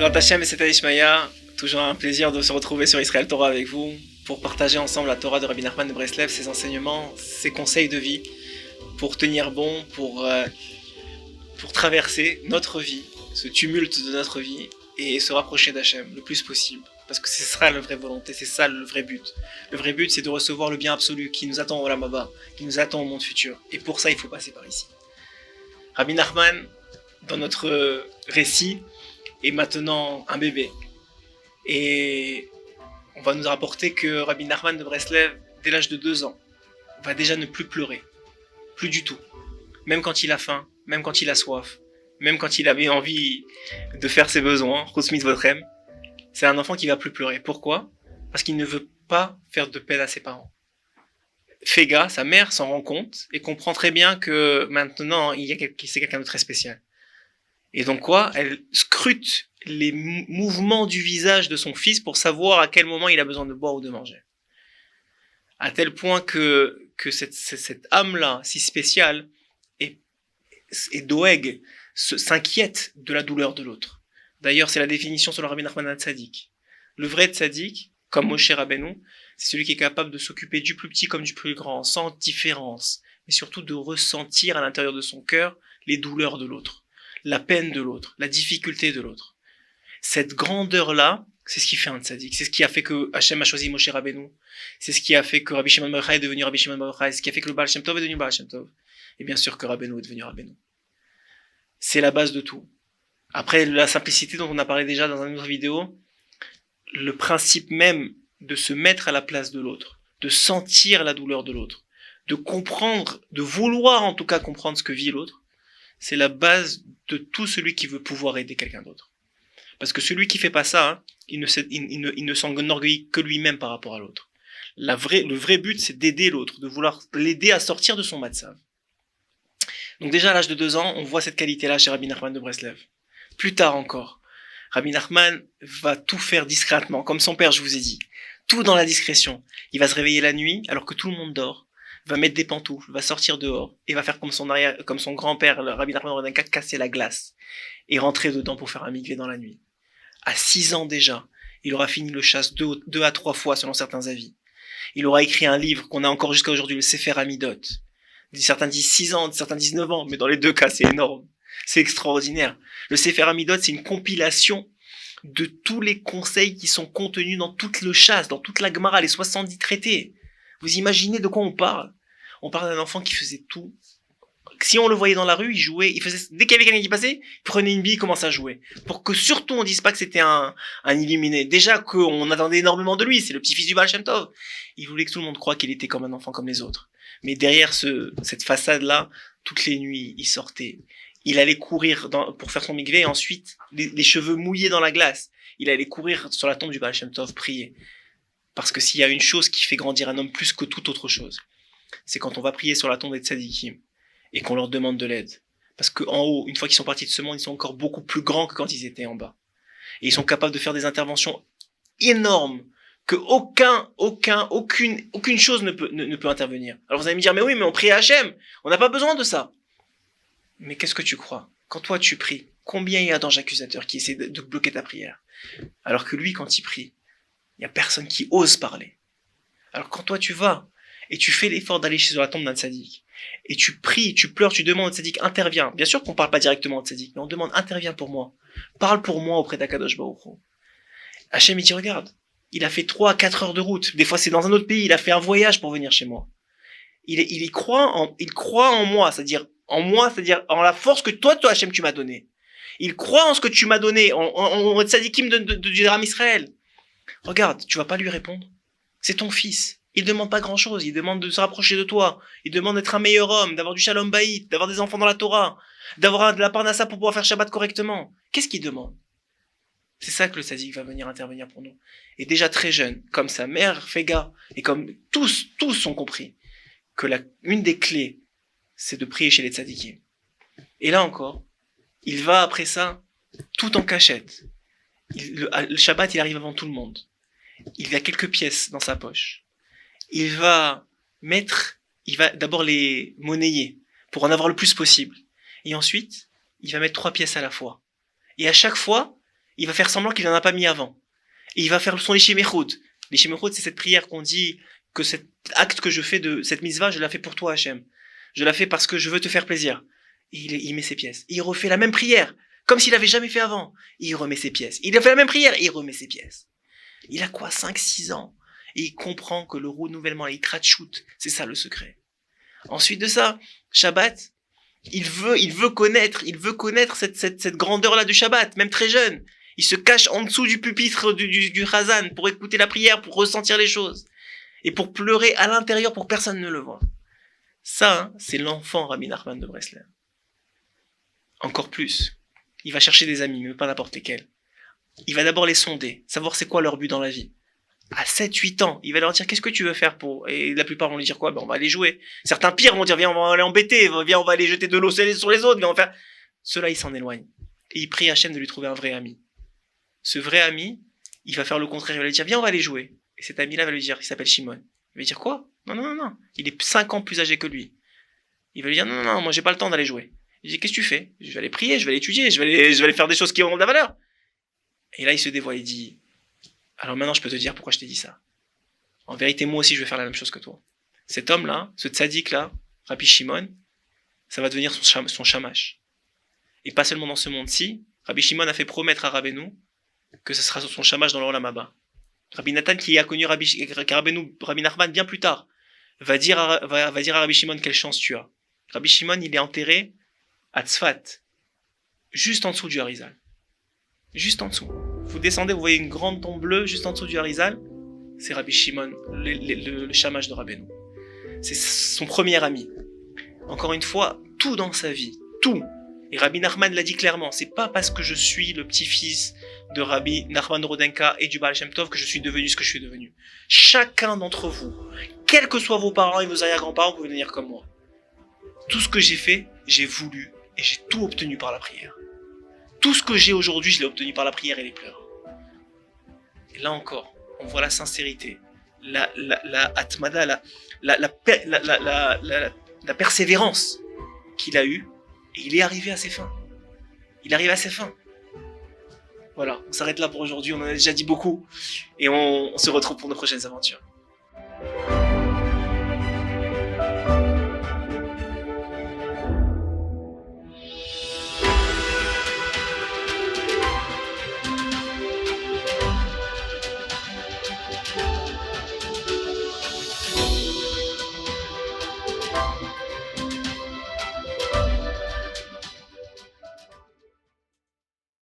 Bezrat Hashem et Seta Ishmael, toujours un plaisir de se retrouver sur Israël Torah avec vous pour partager ensemble la Torah de Rabbi Nachman de Breslev, ses enseignements, ses conseils de vie pour tenir bon, pour traverser notre vie, ce tumulte de notre vie et se rapprocher d'Hachem le plus possible. Parce que ce sera la vraie volonté, c'est ça le vrai but. Le vrai but, c'est de recevoir le bien absolu qui nous attend au Olam Haba, qui nous attend au monde futur. Et pour ça, il faut passer par ici. Rabbi Nachman, dans notre récit, est maintenant un bébé. Et on va nous rapporter que Rabbi Nachman de Breslev, dès l'âge de 2 ans, va déjà ne plus pleurer. Plus du tout. Même quand il a faim, même quand il a soif, même quand il avait envie de faire ses besoins, Chosmit Votrem, c'est un enfant qui va plus pleurer. Pourquoi ? Parce qu'il ne veut pas faire de peine à ses parents. Fega, sa mère, s'en rend compte et comprend très bien que maintenant, c'est quelqu'un de très spécial. Et donc elle scrute les mouvements du visage de son fils pour savoir à quel moment il a besoin de boire ou de manger. À tel point que cette âme-là, si spéciale, et Doeg s'inquiète de la douleur de l'autre. D'ailleurs, c'est la définition sur le Rabbi Nachman Tzadik. Le vrai Tzadik, comme Moshe Rabbeinu, c'est celui qui est capable de s'occuper du plus petit comme du plus grand, sans différence, mais surtout de ressentir à l'intérieur de son cœur les douleurs de l'autre, la peine de l'autre, la difficulté de l'autre. Cette grandeur-là, c'est ce qui fait un Tzadik. C'est ce qui a fait que Hachem a choisi Moshe Rabbeinu. C'est ce qui a fait que Rabbi Shimon Bar Yochai est devenu Rabbi Shimon Bar Yochai. C'est ce qui a fait que le Baal Shem Tov est devenu Baal Shem Tov. Et bien sûr que Rabbeinu est devenu Rabbeinu. C'est la base de tout. Après, la simplicité dont on a parlé déjà dans une autre vidéo, le principe même de se mettre à la place de l'autre, de sentir la douleur de l'autre, de comprendre, de vouloir en tout cas comprendre ce que vit l'autre, c'est la base de tout celui qui veut pouvoir aider quelqu'un d'autre. Parce que celui qui fait pas ça, il ne s'enorgueillit que lui-même par rapport à l'autre. Le vrai but, c'est d'aider l'autre, de vouloir l'aider à sortir de son matzav. Donc déjà à l'âge de 2 ans, on voit cette qualité-là chez Rabbi Nachman de Breslev. Plus tard encore, Rabbi Nachman va tout faire discrètement, comme son père, je vous ai dit. Tout dans la discrétion. Il va se réveiller la nuit, alors que tout le monde dort, va mettre des pantoufles, va sortir dehors, et va faire comme son grand-père, le Rabbi Nachman Rodenka, casser la glace, et rentrer dedans pour faire un mikvé dans la nuit. À 6 ans déjà, il aura fini le chasse 2 à 3 fois, selon certains avis. Il aura écrit un livre qu'on a encore jusqu'à aujourd'hui, le Sefer Amidot. Certains disent 6 ans, certains disent 9 ans, mais dans les 2 cas, c'est énorme. C'est extraordinaire. Le Sefer Amidot, c'est une compilation de tous les conseils qui sont contenus dans toute le chasse, dans toute la Gemara, les 70 traités. Vous imaginez de quoi on parle ? On parle d'un enfant qui faisait tout. Si on le voyait dans la rue, il jouait, dès qu'il y avait quelqu'un qui passait, il prenait une bille, il commençait à jouer. Pour que surtout on dise pas que c'était un illuminé. Déjà qu'on attendait énormément de lui, c'est le petit-fils du Baal Shem Tov. Il voulait que tout le monde croie qu'il était comme un enfant comme les autres. Mais derrière cette façade-là, toutes les nuits, il sortait. Il allait courir pour faire son mikvé et ensuite, les cheveux mouillés dans la glace, il allait courir sur la tombe du Baal Shem Tov, prier. Parce que s'il y a une chose qui fait grandir un homme plus que toute autre chose, c'est quand on va prier sur la tombe des tzadikim et qu'on leur demande de l'aide. Parce qu'en haut, une fois qu'ils sont partis de ce monde, ils sont encore beaucoup plus grands que quand ils étaient en bas. Et ils sont capables de faire des interventions énormes que aucune chose ne peut intervenir. Alors vous allez me dire, mais oui, mais on prie à Hachem, on n'a pas besoin de ça. Mais qu'est-ce que tu crois ? Quand toi tu pries, combien il y a d'anges accusateurs qui essaient de bloquer ta prière ? Alors que lui, quand il prie, il n'y a personne qui ose parler. Alors quand toi tu vas, et tu fais l'effort d'aller sur la tombe d'un tzaddik, et tu pries, tu pleures, tu demandes au tzaddik, interviens. Bien sûr qu'on parle pas directement au tzaddik, mais on demande, interviens pour moi. Parle pour moi auprès d'Akadosh Baruch Hu. Hachem, il dit, regarde, il a fait 3 à 4 heures de route. Des fois, c'est dans un autre pays, il a fait un voyage pour venir chez moi. Il croit en moi, c'est-à-dire en la force que toi, Hachem, tu m'as donné. Il croit en ce que tu m'as donné, en tzadikim du Ram Israël. Regarde, tu vas pas lui répondre. C'est ton fils. Il demande pas grand chose. Il demande de se rapprocher de toi. Il demande d'être un meilleur homme, d'avoir du shalom bayit, d'avoir des enfants dans la Torah, d'avoir de la parnassa pour pouvoir faire Shabbat correctement. Qu'est-ce qu'il demande? C'est ça que le tzaddik va venir intervenir pour nous. Et déjà très jeune, comme sa mère Fega, et comme tous ont compris, que une des clés, c'est de prier chez les tzaddikim. Et là encore, il va après ça, tout en cachette. Le Shabbat, il arrive avant tout le monde. Il a quelques pièces dans sa poche. Il va d'abord les monnayer pour en avoir le plus possible. Et ensuite, il va mettre 3 pièces à la fois. Et à chaque fois, Il va faire semblant qu'il n'en a pas mis avant. Et il va faire son Ishimechut. L'Ishimechut, c'est cette prière qu'on dit que cet acte que je fais de cette mitzvah, je la fais pour toi, Hachem. Je la fais parce que je veux te faire plaisir. Et il met ses pièces. Et il refait la même prière, comme s'il avait jamais fait avant. Et il remet ses pièces. Il a fait la même prière et il remet ses pièces. Il a quoi, 5-6 ans? Et il comprend que le renouvellement, il shoot, c'est ça le secret. Ensuite de ça, Shabbat, il veut connaître cette grandeur-là du Shabbat, même très jeune. Il se cache en dessous du pupitre du Chazan pour écouter la prière, pour ressentir les choses. Et pour pleurer à l'intérieur pour que personne ne le voit. Ça, c'est l'enfant Rabbi Nachman de Breslev. Encore plus. Il va chercher des amis, mais pas n'importe lesquels. Il va d'abord les sonder, savoir c'est quoi leur but dans la vie. À 7-8 ans, il va leur dire qu'est-ce que tu veux faire pour... Et la plupart vont lui dire quoi? On va aller jouer. Certains pires vont dire viens, on va aller embêter, viens, on va aller jeter de l'eau sur les autres, viens, on va faire... Ceux-là, ils s'en éloignent. Et il prie Hachem de lui trouver un vrai ami. Ce vrai ami, il va faire le contraire, il va lui dire viens, on va aller jouer. Et cet ami-là va lui dire, il s'appelle Shimon. Il va lui dire quoi? Non. Il est 5 ans plus âgé que lui. Il va lui dire non, moi j'ai pas le temps d'aller jouer. Il dit qu'est-ce que tu fais? Je vais aller prier, je vais aller étudier, je vais aller faire des choses qui auront de la valeur. Et là il se dévoile, il dit alors maintenant je peux te dire pourquoi je t'ai dit ça. En vérité moi aussi je vais faire la même chose que toi. Cet homme-là, ce tzaddik-là, Rabbi Shimon, ça va devenir son shamash. Et pas seulement dans ce monde-ci, Rabbi Shimon a fait promettre à Rabbeinu que ce sera son shamash dans l'Olam Haba. Rabbi Nathan, qui a connu Rabbi Nachman bien plus tard, va dire à Rabbi Shimon quelle chance tu as. Rabbi Shimon, il est enterré à Tzfat, juste en dessous du Harizal. Juste en dessous. Vous descendez, vous voyez une grande tombe bleue juste en dessous du Harizal. C'est Rabbi Shimon, le shamash de Rabbeinu. C'est son premier ami. Encore une fois, tout dans sa vie, tout. Et Rabbi Nachman l'a dit clairement, c'est pas parce que je suis le petit-fils de Rabbi Nachman Rodenka et du Baal Shem Tov que je suis devenu ce que je suis devenu. Chacun d'entre vous, quels que soient vos parents et vos arrière-grands-parents, vous pouvez devenir comme moi. Tout ce que j'ai fait, j'ai voulu et j'ai tout obtenu par la prière. Tout ce que j'ai aujourd'hui, je l'ai obtenu par la prière et les pleurs. Et là encore, on voit la sincérité, la atmada, la persévérance qu'il a eue. Et il est arrivé à ses fins. Voilà, on s'arrête là pour aujourd'hui, on en a déjà dit beaucoup. Et on se retrouve pour nos prochaines aventures.